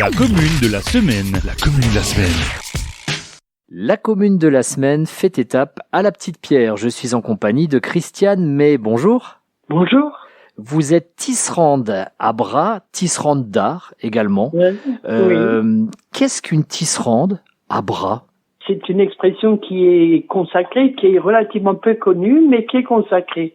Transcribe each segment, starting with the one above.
La commune de la semaine. La commune de la semaine. La commune de la semaine fait étape à la Petite Pierre. Je suis en compagnie de Christiane May. Bonjour. Bonjour. Vous êtes tisserande à Bras, tisserande d'art également. Oui. Qu'est-ce qu'une tisserande à Bras? C'est une expression qui est consacrée, qui est relativement peu connue, mais qui est consacrée.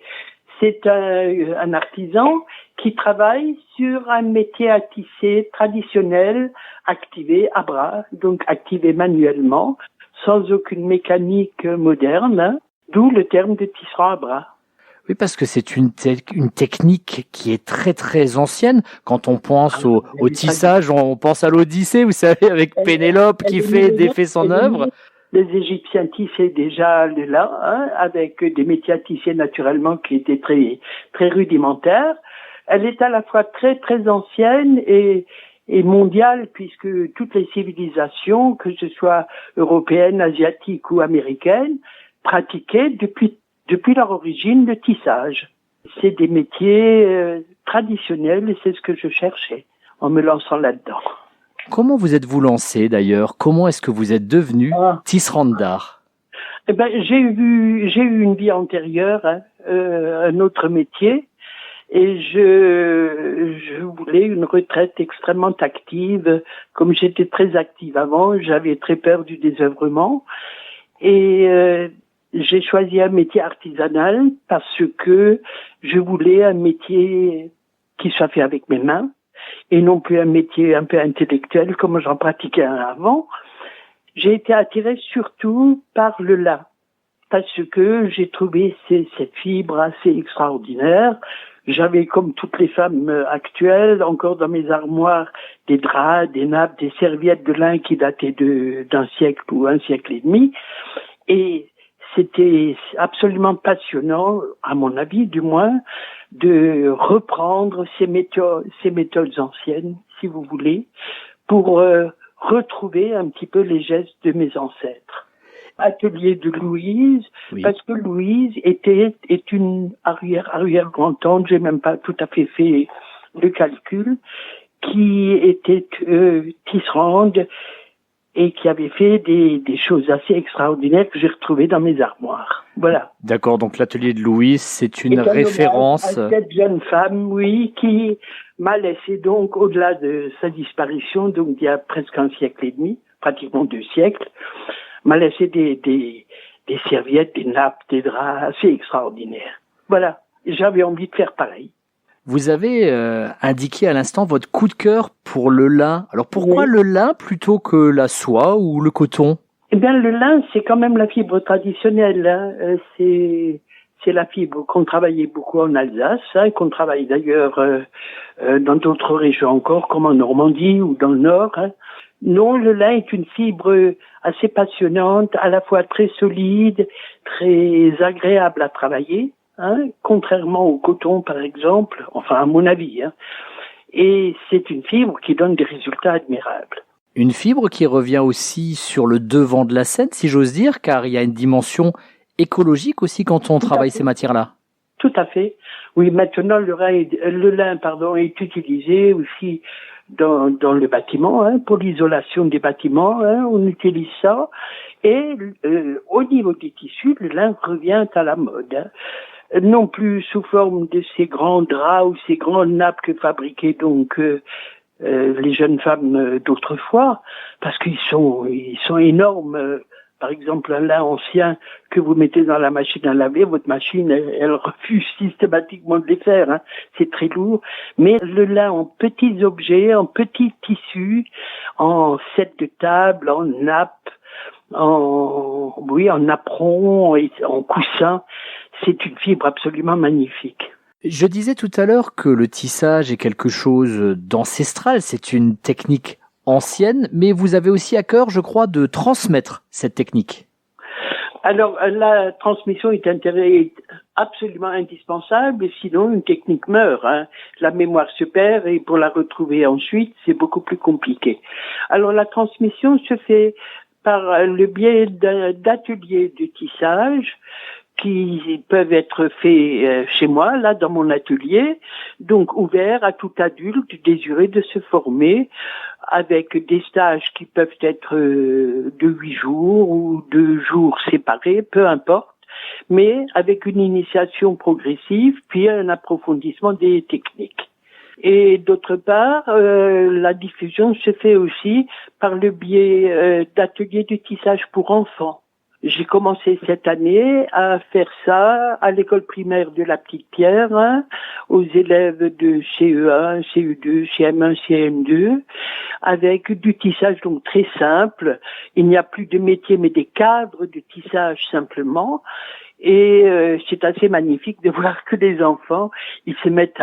C'est un artisan qui travaille sur un métier à tisser traditionnel, activé à bras, donc activé manuellement, sans aucune mécanique moderne, d'où le terme de tisserand à bras. Oui, parce que c'est une technique qui est très très ancienne. Quand on pense au tissage, on pense à l'Odyssée, vous savez, avec Pénélope qui défait son œuvre. Les Égyptiens tissaient déjà le lin, avec des métiers à tisser naturellement qui étaient très très rudimentaires. Elle est à la fois très très ancienne et mondiale, puisque toutes les civilisations, que ce soit européennes, asiatiques ou américaines, pratiquaient depuis leur origine le tissage. C'est des métiers traditionnels et c'est ce que je cherchais en me lançant là-dedans. Comment vous êtes-vous lancé d'ailleurs? Comment est-ce que vous êtes devenu tisserande d'art? Eh ben, j'ai eu une vie antérieure, un autre métier, et je voulais une retraite extrêmement active. Comme j'étais très active avant, j'avais très peur du désœuvrement, et j'ai choisi un métier artisanal parce que je voulais un métier qui soit fait avec mes mains et non plus un métier un peu intellectuel comme j'en pratiquais un avant. J'ai été attirée surtout par le lin parce que j'ai trouvé cette fibre assez extraordinaire. J'avais, comme toutes les femmes actuelles, encore dans mes armoires des draps, des nappes, des serviettes de lin qui dataient d'un siècle ou un siècle et demi. Et c'était absolument passionnant, à mon avis du moins, de reprendre ces méthodes anciennes, si vous voulez, pour retrouver un petit peu les gestes de mes ancêtres. Atelier de Louise, oui. Parce que Louise est une arrière-grand-tante, j'ai même pas tout à fait fait le calcul, qui était tisserande et qui avait fait des choses assez extraordinaires que j'ai retrouvées dans mes armoires. Voilà. D'accord, donc l'atelier de Louise, c'est une référence. À cette jeune femme, oui, qui m'a laissé donc, au-delà de sa disparition, donc il y a presque un siècle et demi, pratiquement 2 siècles, m'a laissé des serviettes, des nappes, des draps assez extraordinaires. Voilà, j'avais envie de faire pareil. Vous avez indiqué à l'instant votre coup de cœur pour le lin. Alors pourquoi le lin plutôt que la soie ou le coton? Eh bien, le lin, c'est quand même la fibre traditionnelle. Hein. C'est la fibre qu'on travaillait beaucoup en Alsace, qu'on travaille d'ailleurs dans d'autres régions encore, comme en Normandie ou dans le Nord. Hein. Non, le lin est une fibre assez passionnante, à la fois très solide, très agréable à travailler. Hein, contrairement au coton, par exemple, enfin à mon avis, hein. Et c'est une fibre qui donne des résultats admirables. Une fibre qui revient aussi sur le devant de la scène, si j'ose dire, car il y a une dimension écologique aussi quand on travaille ces matières-là. Tout à fait. Oui, maintenant le lin est utilisé aussi dans le bâtiment, hein, pour l'isolation des bâtiments, hein, on utilise ça. Et au niveau des tissus, le lin revient à la mode. Hein. Non plus sous forme de ces grands draps ou ces grandes nappes que fabriquaient donc les jeunes femmes d'autrefois, parce qu'ils sont énormes. Par exemple, un lin ancien que vous mettez dans la machine à laver, votre machine, elle refuse systématiquement de les faire. Hein. C'est très lourd. Mais le lin en petits objets, en petits tissus, en set de table, en nappe, en napperon, en coussin, c'est une fibre absolument magnifique. Je disais tout à l'heure que le tissage est quelque chose d'ancestral, c'est une technique ancienne, mais vous avez aussi à cœur, je crois, de transmettre cette technique. Alors, la transmission est absolument indispensable, sinon une technique meurt. Hein. La mémoire se perd et pour la retrouver ensuite, c'est beaucoup plus compliqué. Alors, la transmission se fait par le biais d'ateliers de tissage qui peuvent être faits chez moi, là, dans mon atelier, donc ouverts à tout adulte désireux de se former avec des stages qui peuvent être de 8 jours ou 2 jours séparés, peu importe, mais avec une initiation progressive, puis un approfondissement des techniques. Et d'autre part, la diffusion se fait aussi par le biais d'ateliers de tissage pour enfants. J'ai commencé cette année à faire ça à l'école primaire de la Petite Pierre, aux élèves de CE1, CE2, CM1, CM2, avec du tissage donc très simple. Il n'y a plus de métier mais des cadres de tissage simplement. Et c'est assez magnifique de voir que les enfants, ils se mettent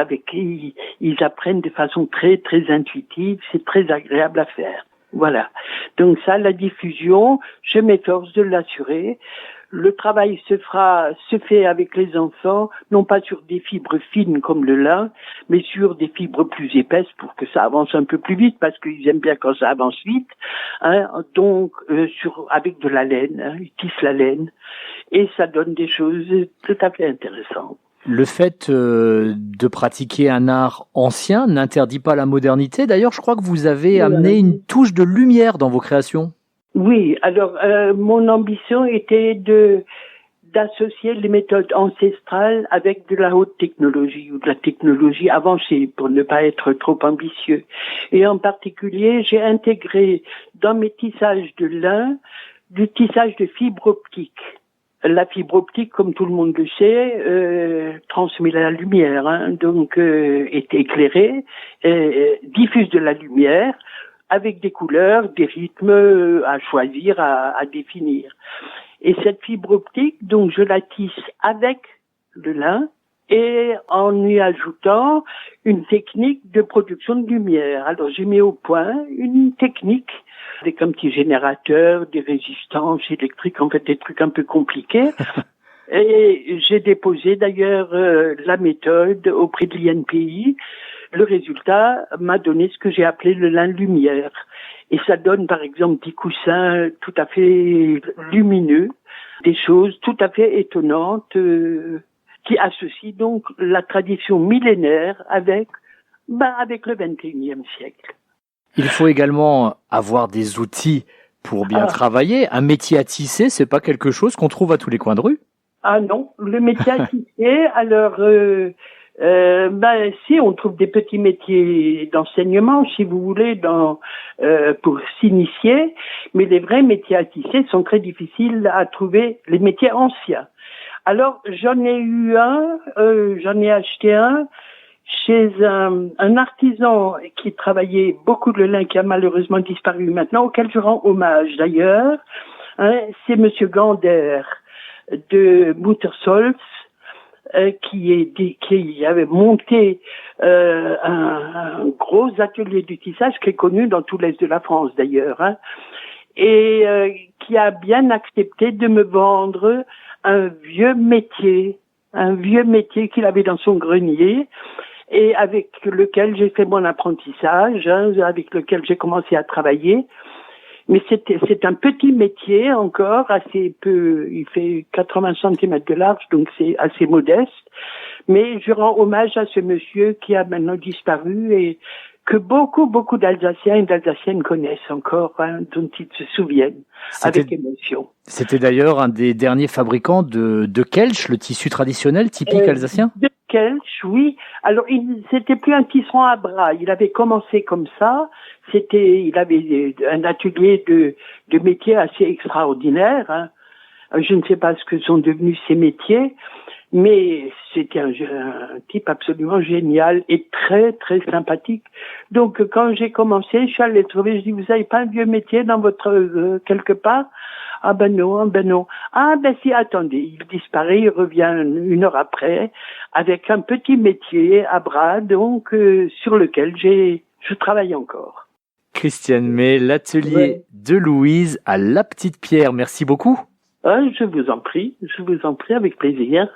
ils apprennent de façon très très intuitive. C'est très agréable à faire. Voilà. Donc ça, la diffusion, je m'efforce de l'assurer. Le travail se fait avec les enfants, non pas sur des fibres fines comme le lin, mais sur des fibres plus épaisses pour que ça avance un peu plus vite, parce qu'ils aiment bien quand ça avance vite. Donc, avec de la laine, ils tissent la laine, et ça donne des choses tout à fait intéressantes. Le fait de pratiquer un art ancien n'interdit pas la modernité. D'ailleurs, je crois que vous avez amené une touche de lumière dans vos créations. Oui, alors mon ambition était d'associer les méthodes ancestrales avec de la haute technologie ou de la technologie avancée pour ne pas être trop ambitieux. Et en particulier, j'ai intégré dans mes tissages de lin du tissage de fibre optique. La fibre optique, comme tout le monde le sait, transmet la lumière, donc est éclairée, diffuse de la lumière avec des couleurs, des rythmes à choisir, à définir. Et cette fibre optique, donc je la tisse avec le lin et en y ajoutant une technique de production de lumière. Alors j'ai mis au point une technique avec un petit générateur, des résistances électriques, en fait des trucs un peu compliqués. Et j'ai déposé d'ailleurs la méthode auprès de l'INPI. Le résultat m'a donné ce que j'ai appelé le lin lumière. Et ça donne par exemple des coussins tout à fait lumineux, des choses tout à fait étonnantes qui associent donc la tradition millénaire avec le 21e siècle. Il faut également avoir des outils pour bien travailler. Un métier à tisser, c'est pas quelque chose qu'on trouve à tous les coins de rue. Ah non, le métier à tisser, alors si on trouve des petits métiers d'enseignement, si vous voulez, pour s'initier, mais les vrais métiers à tisser sont très difficiles à trouver, les métiers anciens. Alors j'en ai acheté un chez un artisan qui travaillait beaucoup le lin, qui a malheureusement disparu maintenant, auquel je rends hommage d'ailleurs. C'est Monsieur Gander de Muttersolz, qui avait monté un gros atelier du tissage qui est connu dans tout l'est de la France d'ailleurs, et qui a bien accepté de me vendre un vieux métier qu'il avait dans son grenier et avec lequel j'ai fait mon apprentissage, avec lequel j'ai commencé à travailler. Mais c'est un petit métier encore, assez peu, il fait 80 cm de large, donc c'est assez modeste. Mais je rends hommage à ce monsieur qui a maintenant disparu et que beaucoup d'Alsaciens et d'Alsaciennes connaissent encore, dont ils se souviennent avec émotion. C'était d'ailleurs un des derniers fabricants de Kelch, le tissu traditionnel typique alsacien. De Kelch, oui. Alors, c'était plus un tisserand à bras. Il avait commencé comme ça. Il avait un atelier de métier assez extraordinaire. Je ne sais pas ce que sont devenus ces métiers, mais c'était un type absolument génial et très, très sympathique. Donc, quand j'ai commencé, je suis allée trouver, je dis, vous avez pas un vieux métier dans votre, quelque part? Ah ben non. Ah ben si, attendez, il disparaît, il revient une heure après, avec un petit métier à bras, donc, sur lequel je travaille encore. Christiane May, l'atelier de Louise à La Petite Pierre. Merci beaucoup. Je vous en prie avec plaisir.